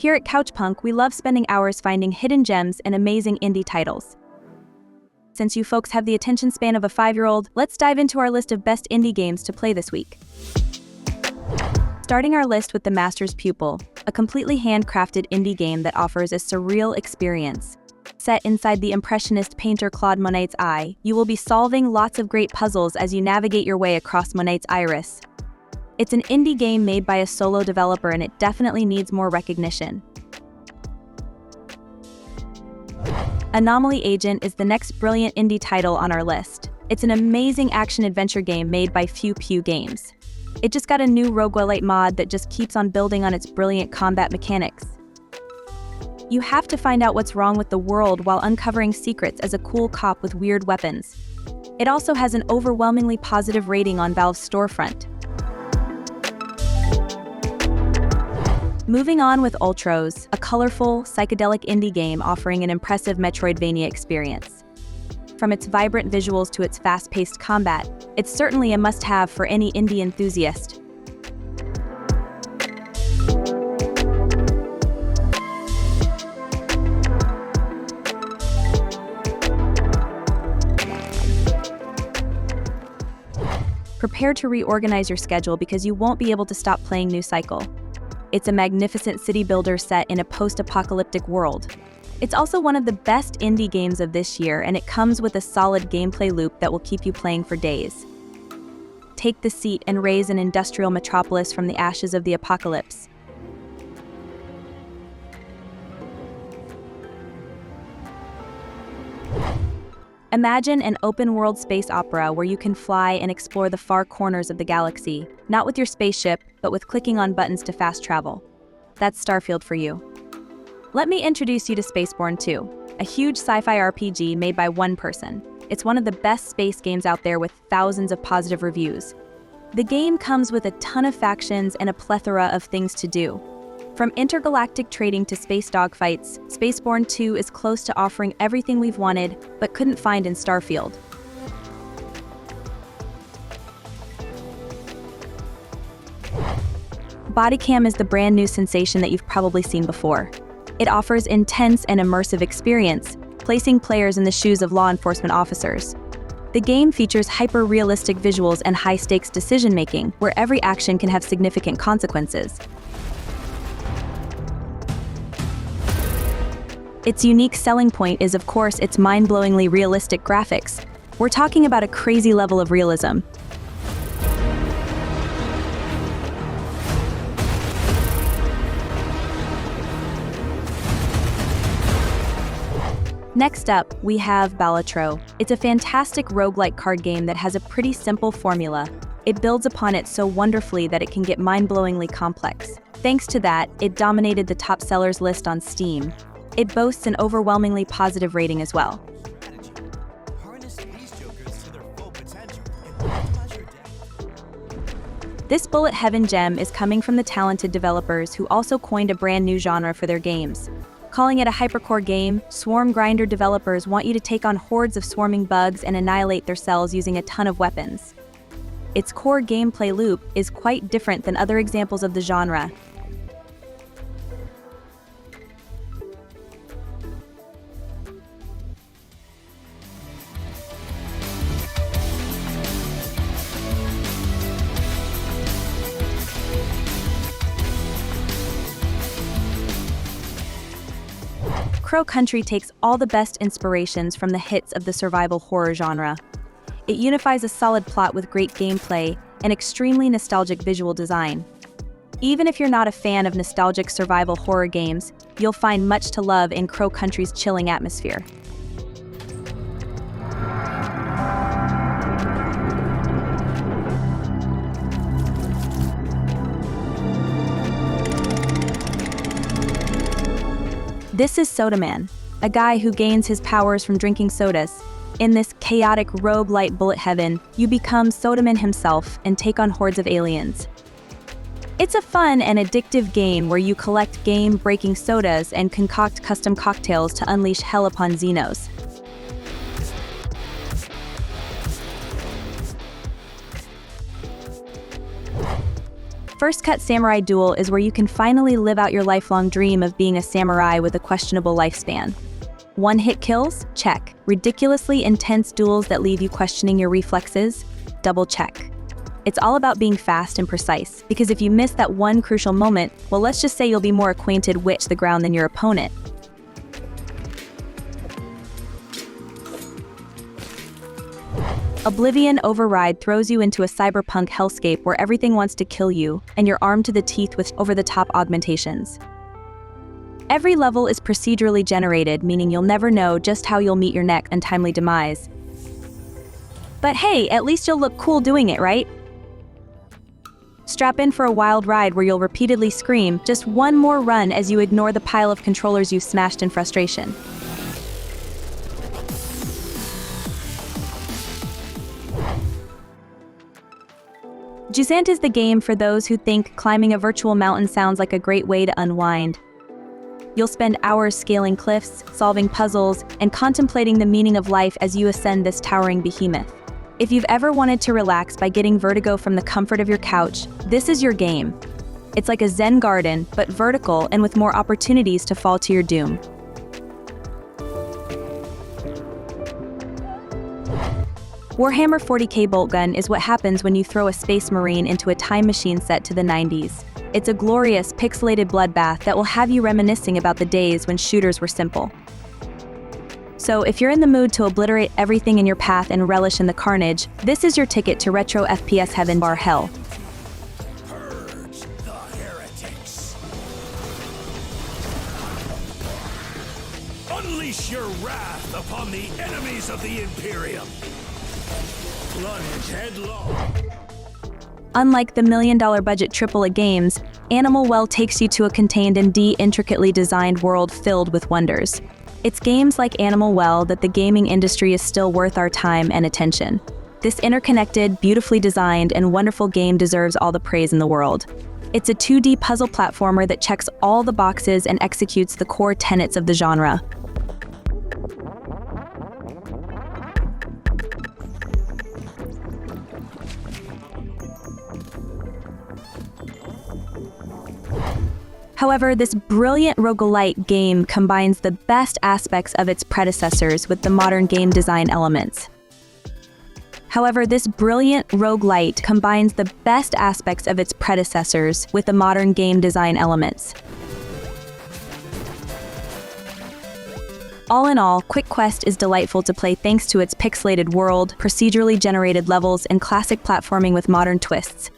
Here at Couchpunk, we love spending hours finding hidden gems and amazing indie titles. Since you folks have the attention span of a 5-year-old, let's dive into our list of best indie games to play this week. Starting our list with the Master's Pupil, a completely handcrafted indie game that offers a surreal experience. Set inside the impressionist painter Claude Monet's eye, you will be solving lots of great puzzles as you navigate your way across Monet's iris. It's an indie game made by a solo developer and it definitely needs more recognition. Anomaly Agent is the next brilliant indie title on our list. It's an amazing action-adventure game made by Pupil Games. It just got a new roguelite mod that just keeps on building on its brilliant combat mechanics. You have to find out what's wrong with the world while uncovering secrets as a cool cop with weird weapons. It also has an overwhelmingly positive rating on Valve's storefront. Moving on with Ultros, a colorful, psychedelic indie game offering an impressive Metroidvania experience. From its vibrant visuals to its fast-paced combat, it's certainly a must-have for any indie enthusiast. Prepare to reorganize your schedule because you won't be able to stop playing New Cycle. It's a magnificent city builder set in a post-apocalyptic world. It's also one of the best indie games of this year, and it comes with a solid gameplay loop that will keep you playing for days. Take the seat and raise an industrial metropolis from the ashes of the apocalypse. Imagine an open-world space opera where you can fly and explore the far corners of the galaxy, not with your spaceship, but with clicking on buttons to fast travel. That's Starfield for you. Let me introduce you to SpaceBourne 2, a huge sci-fi RPG made by one person. It's one of the best space games out there with thousands of positive reviews. The game comes with a ton of factions and a plethora of things to do. From intergalactic trading to space dogfights, SpaceBourne 2 is close to offering everything we've wanted but couldn't find in Starfield. Bodycam is the brand new sensation that you've probably seen before. It offers intense and immersive experience, placing players in the shoes of law enforcement officers. The game features hyper-realistic visuals and high-stakes decision-making, where every action can have significant consequences. Its unique selling point is, of course, its mind-blowingly realistic graphics. We're talking about a crazy level of realism. Next up, we have Balatro. It's a fantastic roguelike card game that has a pretty simple formula. It builds upon it so wonderfully that it can get mind-blowingly complex. Thanks to that, it dominated the top sellers list on Steam. It boasts an overwhelmingly positive rating as well. This bullet heaven gem is coming from the talented developers who also coined a brand new genre for their games. Calling it a hypercore game, Swarm Grinder developers want you to take on hordes of swarming bugs and annihilate their cells using a ton of weapons. Its core gameplay loop is quite different than other examples of the genre. Crow Country takes all the best inspirations from the hits of the survival horror genre. It unifies a solid plot with great gameplay and extremely nostalgic visual design. Even if you're not a fan of nostalgic survival horror games, you'll find much to love in Crow Country's chilling atmosphere. This is Sodaman, a guy who gains his powers from drinking sodas. In this chaotic roguelite bullet heaven, you become Sodaman himself and take on hordes of aliens. It's a fun and addictive game where you collect game-breaking sodas and concoct custom cocktails to unleash hell upon Xenos. First Cut Samurai Duel is where you can finally live out your lifelong dream of being a samurai with a questionable lifespan. One-hit kills? Check. Ridiculously intense duels that leave you questioning your reflexes? Double check. It's all about being fast and precise, because if you miss that one crucial moment, well, let's just say you'll be more acquainted with the ground than your opponent. Oblivion Override throws you into a cyberpunk hellscape where everything wants to kill you, and you're armed to the teeth with over-the-top augmentations. Every level is procedurally generated, meaning you'll never know just how you'll meet your next untimely demise. But hey, at least you'll look cool doing it, right? Strap in for a wild ride where you'll repeatedly scream, just one more run as you ignore the pile of controllers you smashed in frustration. Jusant is the game for those who think climbing a virtual mountain sounds like a great way to unwind. You'll spend hours scaling cliffs, solving puzzles, and contemplating the meaning of life as you ascend this towering behemoth. If you've ever wanted to relax by getting vertigo from the comfort of your couch, this is your game. It's like a Zen garden, but vertical and with more opportunities to fall to your doom. Warhammer 40k Boltgun is what happens when you throw a space marine into a time machine set to the 90s. It's a glorious, pixelated bloodbath that will have you reminiscing about the days when shooters were simple. So if you're in the mood to obliterate everything in your path and relish in the carnage, this is your ticket to retro FPS heaven bar hell. Purge the heretics. Unleash your wrath upon the enemies of the Imperium. Plunge headlong. Unlike the million-dollar budget AAA games, Animal Well takes you to a contained and intricately designed world filled with wonders. It's games like Animal Well that the gaming industry is still worth our time and attention. This interconnected, beautifully designed, and wonderful game deserves all the praise in the world. It's a 2D puzzle platformer that checks all the boxes and executes the core tenets of the genre. However, this brilliant roguelite game combines the best aspects of its predecessors with the modern game design elements. All in all, Quick Quest is delightful to play thanks to its pixelated world, procedurally generated levels, and classic platforming with modern twists.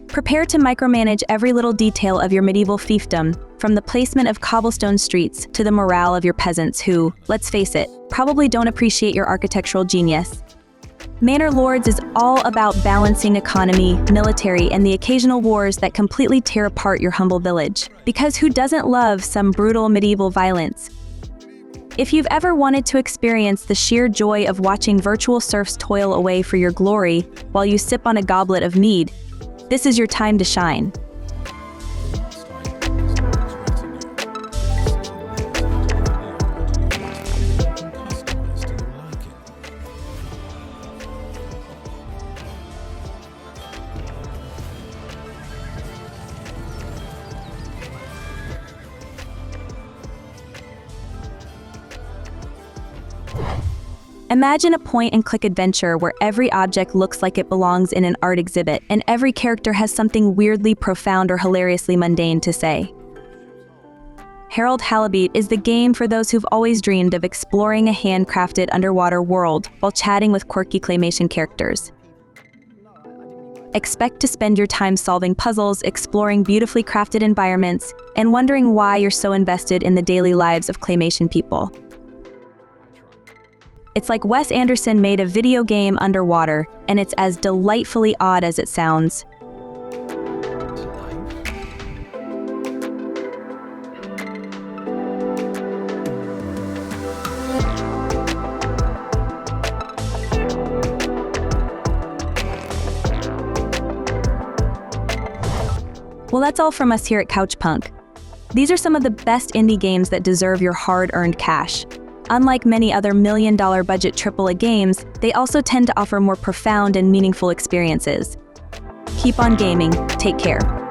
Prepare to micromanage every little detail of your medieval fiefdom, from the placement of cobblestone streets to the morale of your peasants who, let's face it, probably don't appreciate your architectural genius. Manor Lords is all about balancing economy, military, and the occasional wars that completely tear apart your humble village. Because who doesn't love some brutal medieval violence? If you've ever wanted to experience the sheer joy of watching virtual serfs toil away for your glory while you sip on a goblet of mead, this is your time to shine. Imagine a point-and-click adventure where every object looks like it belongs in an art exhibit, and every character has something weirdly profound or hilariously mundane to say. Halibut is the game for those who've always dreamed of exploring a handcrafted underwater world while chatting with quirky claymation characters. Expect to spend your time solving puzzles, exploring beautifully crafted environments, and wondering why you're so invested in the daily lives of claymation people. It's like Wes Anderson made a video game underwater, and it's as delightfully odd as it sounds. Well, that's all from us here at Couchpunk. These are some of the best indie games that deserve your hard-earned cash. Unlike many other million-dollar budget AAA games, they also tend to offer more profound and meaningful experiences. Keep on gaming. Take care.